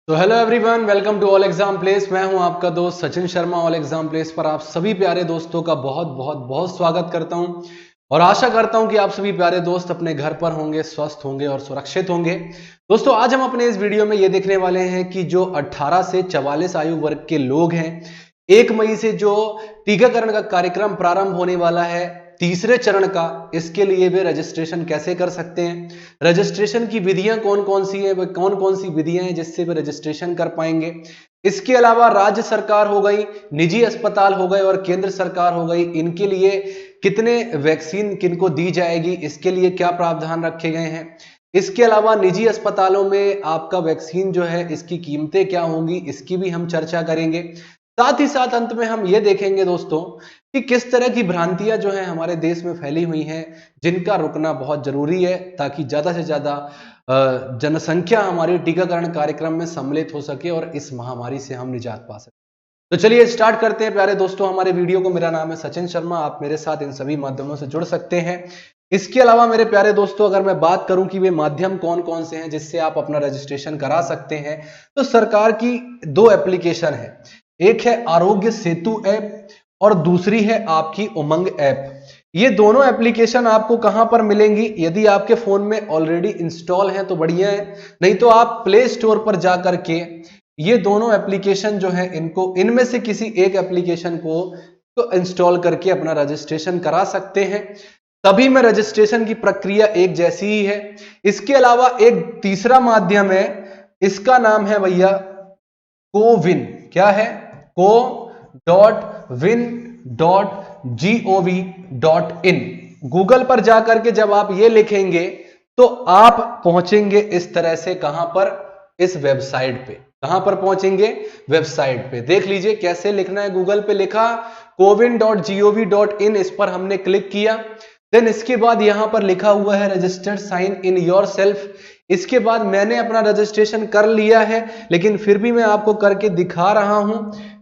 तो hello everyone, welcome to all exam place. मैं हूं आपका दोस्त Sachin Sharma. All exam place पर आप सभी प्यारे दोस्तों का बहुत बहुत बहुत स्वागत करता हूं और आशा करता हूं कि आप सभी प्यारे दोस्त अपने घर पर होंगे, स्वस्थ होंगे और सुरक्षित होंगे। दोस्तों, आज हम अपने इस वीडियो में ये देखने वाले हैं कि जो 18 से 44 आयु वर्ग के लोग हैं, 1 मई से जो टीकाकरण का कार्यक्रम प्रारंभ होने वाला है तीसरे चरण का, इसके लिए वे रजिस्ट्रेशन कैसे कर सकते हैं, रजिस्ट्रेशन की विधियां कौन कौन सी है, कौन कौन सी विधियां हैं जिससे वे रजिस्ट्रेशन कर पाएंगे। इसके अलावा राज्य सरकार हो गई, निजी अस्पताल हो गए और केंद्र सरकार हो गई, इनके लिए कितने वैक्सीन किनको दी जाएगी, इसके लिए क्या प्रावधान रखे गए हैं। इसके अलावा निजी अस्पतालों में आपका वैक्सीन जो है, इसकी कीमतें क्या होंगी, इसकी भी हम चर्चा करेंगे। साथ ही साथ अंत में हम ये देखेंगे दोस्तों कि किस तरह की भ्रांतियां जो है हमारे देश में फैली हुई हैं, जिनका रुकना बहुत जरूरी है ताकि ज्यादा से ज्यादा जनसंख्या हमारे टीकाकरण कार्यक्रम में सम्मिलित हो सके और इस महामारी से हम निजात पा सके। तो चलिए स्टार्ट करते हैं प्यारे दोस्तों हमारे वीडियो को। मेरा नाम है सचिन शर्मा, आप मेरे साथ इन सभी माध्यमों से जुड़ सकते हैं। इसके अलावा मेरे प्यारे दोस्तों, अगर मैं बात करूं कि वे माध्यम कौन कौन से हैं जिससे आप अपना रजिस्ट्रेशन करा सकते हैं, तो सरकार की 2 एप्लीकेशन है। एक है आरोग्य सेतु ऐप और दूसरी है आपकी उमंग ऐप। ये दोनों एप्लीकेशन आपको कहां पर मिलेंगी? यदि आपके फोन में ऑलरेडी इंस्टॉल है तो बढ़िया है, नहीं तो आप प्ले स्टोर पर जाकर के ये दोनों एप्लीकेशन जो है, इनको इनमें से किसी एक एप्लीकेशन को तो इंस्टॉल करके अपना रजिस्ट्रेशन करा सकते हैं। तभी में रजिस्ट्रेशन की प्रक्रिया एक जैसी ही है। इसके अलावा एक तीसरा माध्यम है, इसका नाम है भैया कोविन। क्या है? co.win.gov.in। गूगल पर जाकर के जब आप ये लिखेंगे तो आप पहुंचेंगे इस तरह से, कहां पर? इस वेबसाइट पे। कहां पर पहुंचेंगे? वेबसाइट पे। देख लीजिए कैसे लिखना है। गूगल पे लिखा cowin.gov.in, इस पर हमने क्लिक किया। देन इसके बाद यहां पर लिखा हुआ है registered sign in yourself. इसके बाद मैंने अपना रजिस्ट्रेशन कर लिया है, लेकिन फिर भी मैं आपको करके दिखा रहा हूं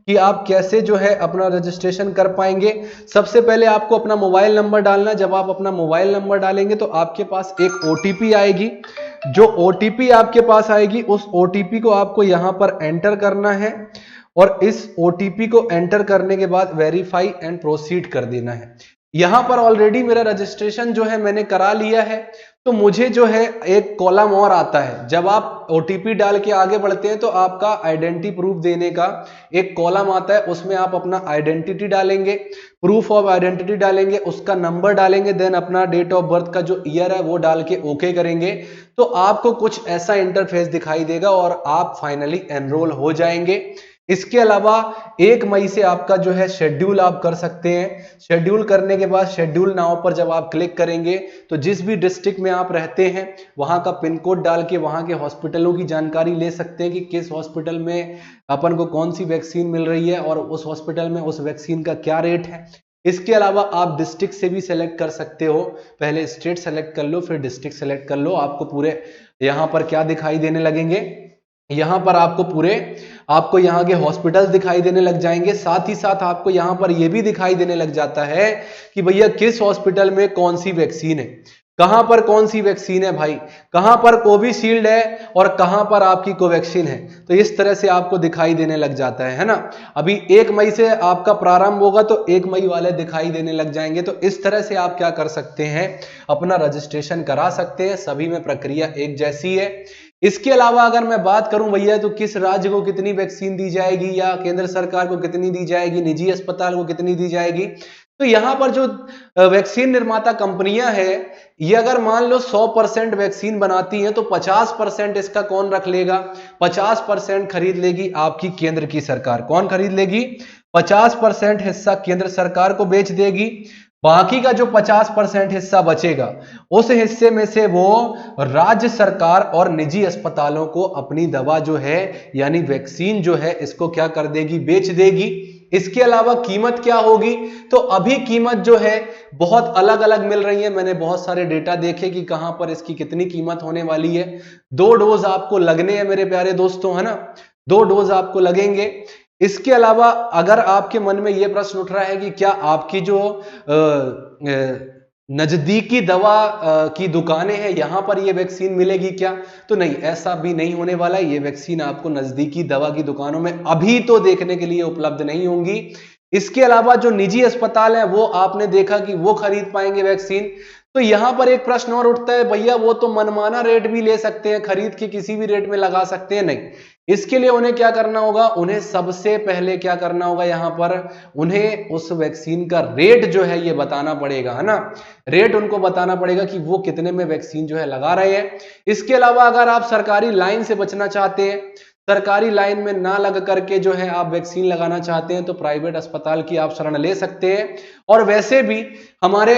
कि आप कैसे जो है अपना रजिस्ट्रेशन कर पाएंगे। सबसे पहले आपको अपना मोबाइल नंबर डालना। जब आप अपना मोबाइल नंबर डालेंगे तो आपके पास एक ओटीपी आएगी। जो ओटीपी आपके पास आएगी, उस ओटीपी को आपको यहां पर एंटर करना है और इस ओटीपी को एंटर करने के बाद वेरीफाई एंड प्रोसीड कर देना है। यहां पर ऑलरेडी मेरा रजिस्ट्रेशन जो है मैंने करा लिया है, तो मुझे जो है एक कॉलम और आता है। जब आप ओटीपी डाल के आगे बढ़ते हैं तो आपका आइडेंटिटी प्रूफ देने का एक कॉलम आता है, उसमें आप अपना आइडेंटिटी डालेंगे, प्रूफ ऑफ आइडेंटिटी डालेंगे, उसका नंबर डालेंगे, देन अपना डेट ऑफ बर्थ का जो ईयर है वो डाल के ओके करेंगे तो आपको कुछ ऐसा इंटरफेस दिखाई देगा और आप फाइनली एनरोल हो जाएंगे। इसके अलावा 1 मई से आपका जो है शेड्यूल आप कर सकते हैं। शेड्यूल करने के बाद शेड्यूल नाउ पर जब आप क्लिक करेंगे तो जिस भी डिस्ट्रिक्ट में आप रहते हैं वहां का पिन कोड डाल के वहां के हॉस्पिटलों की जानकारी ले सकते हैं कि किस हॉस्पिटल में अपन को कौन सी वैक्सीन मिल रही है और उस हॉस्पिटल में उस वैक्सीन का क्या रेट है। इसके अलावा आप डिस्ट्रिक्ट से भी सेलेक्ट कर सकते हो। पहले स्टेट सेलेक्ट कर लो, फिर डिस्ट्रिक्ट सेलेक्ट कर लो। आपको पूरे यहां पर क्या दिखाई देने लगेंगे? यहां पर आपको यहां के हॉस्पिटल्स दिखाई देने लग जाएंगे। साथ ही साथ आपको यहां पर यह भी दिखाई देने लग जाता है कि भैया किस हॉस्पिटल में कौन सी वैक्सीन है, कहां पर कौन सी वैक्सीन है भाई, कहां पर कोविशील्ड है और कहां पर आपकी कोवैक्सीन है। तो इस तरह से आपको दिखाई देने लग जाता है ना। अभी 1 मई से आपका प्रारंभ होगा तो 1 मई वाले दिखाई देने लग जाएंगे। तो इस तरह से आप क्या कर सकते हैं? अपना रजिस्ट्रेशन करा सकते हैं। सभी में प्रक्रिया एक जैसी है। इसके अलावा अगर मैं बात करूं भैया तो किस राज्य को कितनी वैक्सीन दी जाएगी या केंद्र सरकार को कितनी दी जाएगी, निजी अस्पताल को कितनी दी जाएगी, तो यहां पर जो वैक्सीन निर्माता कंपनियां हैं, ये अगर मान लो 100% वैक्सीन बनाती हैं तो 50% इसका कौन रख लेगा? 50% खरीद लेगी आपकी केंद्र की सरकार। कौन खरीद लेगी? 50% हिस्सा केंद्र सरकार को बेच देगी। बाकी का जो 50% हिस्सा बचेगा, उस हिस्से में से वो राज्य सरकार और निजी अस्पतालों को अपनी दवा जो है यानी वैक्सीन जो है इसको क्या कर देगी? बेच देगी। इसके अलावा कीमत क्या होगी? तो अभी कीमत जो है बहुत अलग अलग मिल रही है। मैंने बहुत सारे डेटा देखे कि कहां पर इसकी कितनी कीमत होने वाली है। 2 डोज आपको लगने हैं मेरे प्यारे दोस्तों, है ना। 2 डोज आपको लगेंगे। इसके अलावा अगर आपके मन में यह प्रश्न उठ रहा है कि क्या आपकी जो नजदीकी दवा की दुकानें हैं, यहां पर ये वैक्सीन मिलेगी क्या? तो नहीं, ऐसा भी नहीं होने वाला है। ये वैक्सीन आपको नजदीकी दवा की दुकानों में अभी तो देखने के लिए उपलब्ध नहीं होंगी। इसके अलावा जो निजी अस्पताल है वो आपने देखा कि वो खरीद पाएंगे वैक्सीन। तो यहां पर एक प्रश्न और उठता है, भैया वो तो मनमाना रेट भी ले सकते हैं, खरीद के किसी भी रेट में लगा सकते हैं। नहीं, इसके लिए उन्हें क्या करना होगा, उन्हें सबसे पहले क्या करना होगा, यहां पर उन्हें उस वैक्सीन का रेट जो है ये बताना पड़ेगा, है ना। रेट उनको बताना पड़ेगा कि वो कितने में वैक्सीन जो है लगा रहे हैं। इसके अलावा अगर आप सरकारी लाइन से बचना चाहते हैं, सरकारी लाइन में ना लग करके जो है आप वैक्सीन लगाना चाहते हैं, तो प्राइवेट अस्पताल की आप शरण ले सकते हैं। और वैसे भी हमारे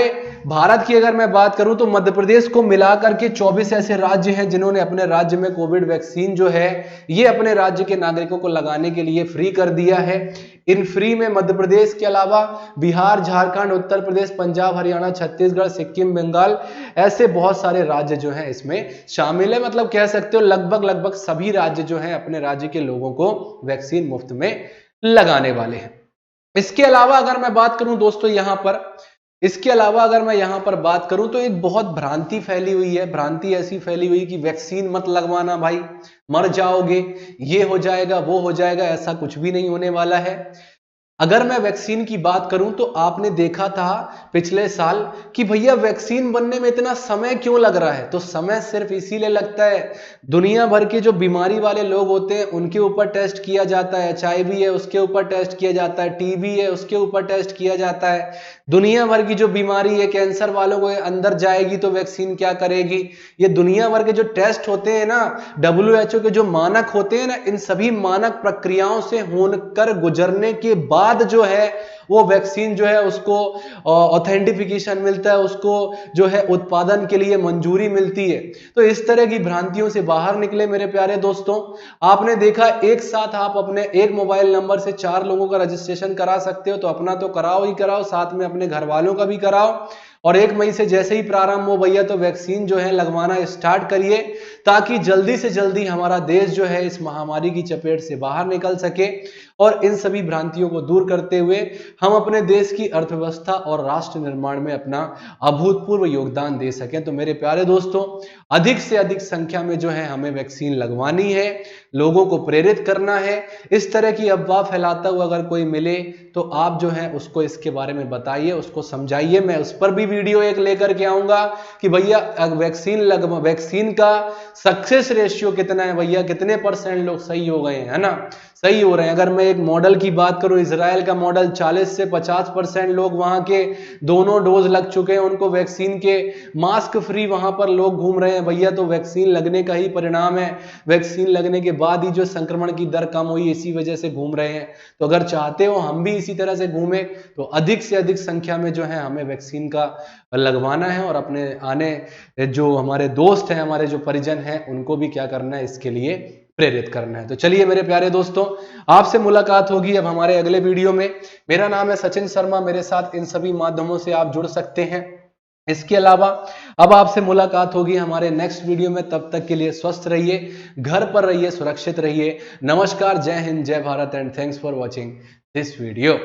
भारत की अगर मैं बात करूं तो मध्य प्रदेश को मिलाकर के 24 ऐसे राज्य हैं जिन्होंने अपने राज्य में कोविड वैक्सीन जो है ये अपने राज्य के नागरिकों को लगाने के लिए फ्री कर दिया है। इन फ्री में मध्य प्रदेश के अलावा बिहार, झारखंड, उत्तर प्रदेश, पंजाब, हरियाणा, छत्तीसगढ़, सिक्किम, बंगाल, ऐसे बहुत सारे राज्य जो हैं इसमें शामिल है। मतलब कह सकते हो लगभग सभी राज्य जो हैं अपने राज्य के लोगों को वैक्सीन मुफ्त में लगाने वाले हैं। इसके अलावा अगर मैं बात करूं दोस्तों यहां पर, इसके अलावा अगर मैं यहां पर बात करूं तो एक बहुत भ्रांति फैली हुई है। भ्रांति ऐसी फैली हुई कि वैक्सीन मत लगवाना भाई, मर जाओगे, ये हो जाएगा, वो हो जाएगा। ऐसा कुछ भी नहीं होने वाला है। अगर मैं वैक्सीन की बात करूं तो आपने देखा था पिछले साल कि भैया वैक्सीन बनने में इतना समय क्यों लग रहा है। तो समय सिर्फ इसीलिए लगता है, दुनिया भर के जो बीमारी वाले लोग होते हैं उनके ऊपर टेस्ट किया जाता है। HIV है उसके ऊपर टेस्ट किया जाता है, TB है उसके ऊपर टेस्ट किया जाता है। दुनिया भर की जो बीमारी है, कैंसर वालों को अंदर जाएगी तो वैक्सीन क्या करेगी। ये दुनिया भर के जो टेस्ट होते हैं ना, WHO के जो मानक होते हैं ना, इन सभी मानक प्रक्रियाओं से होकर गुजरने के बाद जो है वो वैक्सीन जो है उसको ऑथेंटिफिकेशन मिलता है, उसको जो है उत्पादन के लिए मंजूरी मिलती है। तो इस तरह की भ्रांतियों से बाहर निकले मेरे प्यारे दोस्तों। आपने देखा एक साथ आप अपने एक मोबाइल नंबर से 4 लोगों का रजिस्ट्रेशन करा सकते हो, तो अपना तो कराओ ही कराओ, साथ में अपने घर वालों का भी कराओ। और 1 मई से जैसे ही प्रारंभ हो भैया तो वैक्सीन जो है लगवाना स्टार्ट करिए, ताकि जल्दी से जल्दी हमारा देश जो है इस महामारी की चपेट से बाहर निकल सके और इन सभी भ्रांतियों को दूर करते हुए हम अपने देश की अर्थव्यवस्था और राष्ट्र निर्माण में अपना अभूतपूर्व योगदान दे सकें। तो मेरे प्यारे दोस्तों, अधिक से अधिक संख्या में जो है हमें वैक्सीन लगवानी है, लोगों को प्रेरित करना है। इस तरह की अफवाह फैलाता हुआ अगर कोई मिले तो आप जो है उसको इसके बारे में बताइए, उसको समझाइए। मैं उस पर भी वीडियो एक लेकर के आऊंगा कि भैया वैक्सीन का सक्सेस रेशियो कितना है, भैया कितने % लोग सही हो गए हैं, है ना, सही हो रहे हैं। अगर मैं एक मॉडल की बात करूं, इजराइल का मॉडल, 40 से 50% लोग वहां के दोनों डोज लग चुके हैं, उनको वैक्सीन के, मास्क फ्री वहां पर लोग घूम रहे हैं। भैया तो वैक्सीन लगने का ही परिणाम है, वैक्सीन लगने के बाद ही जो संक्रमण की दर कम हुई, इसी वजह से घूम रहे हैं। तो अगर चाहते हो हम भी इसी तरह से घूमें तो अधिक से अधिक संख्या में जो है हमें वैक्सीन का लगवाना है और अपने आने जो हमारे दोस्त हैं, हमारे जो परिजन हैं, उनको भी क्या करना है, इसके लिए प्रेरित करना है। तो चलिए मेरे प्यारे दोस्तों, आपसे मुलाकात होगी अब हमारे अगले वीडियो में। मेरा नाम है सचिन शर्मा, मेरे साथ इन सभी माध्यमों से आप जुड़ सकते हैं। इसके अलावा अब आपसे मुलाकात होगी हमारे नेक्स्ट वीडियो में। तब तक के लिए स्वस्थ रहिए, घर पर रहिए, सुरक्षित रहिए। नमस्कार, जय हिंद, जय Bharat and thanks for watching this video.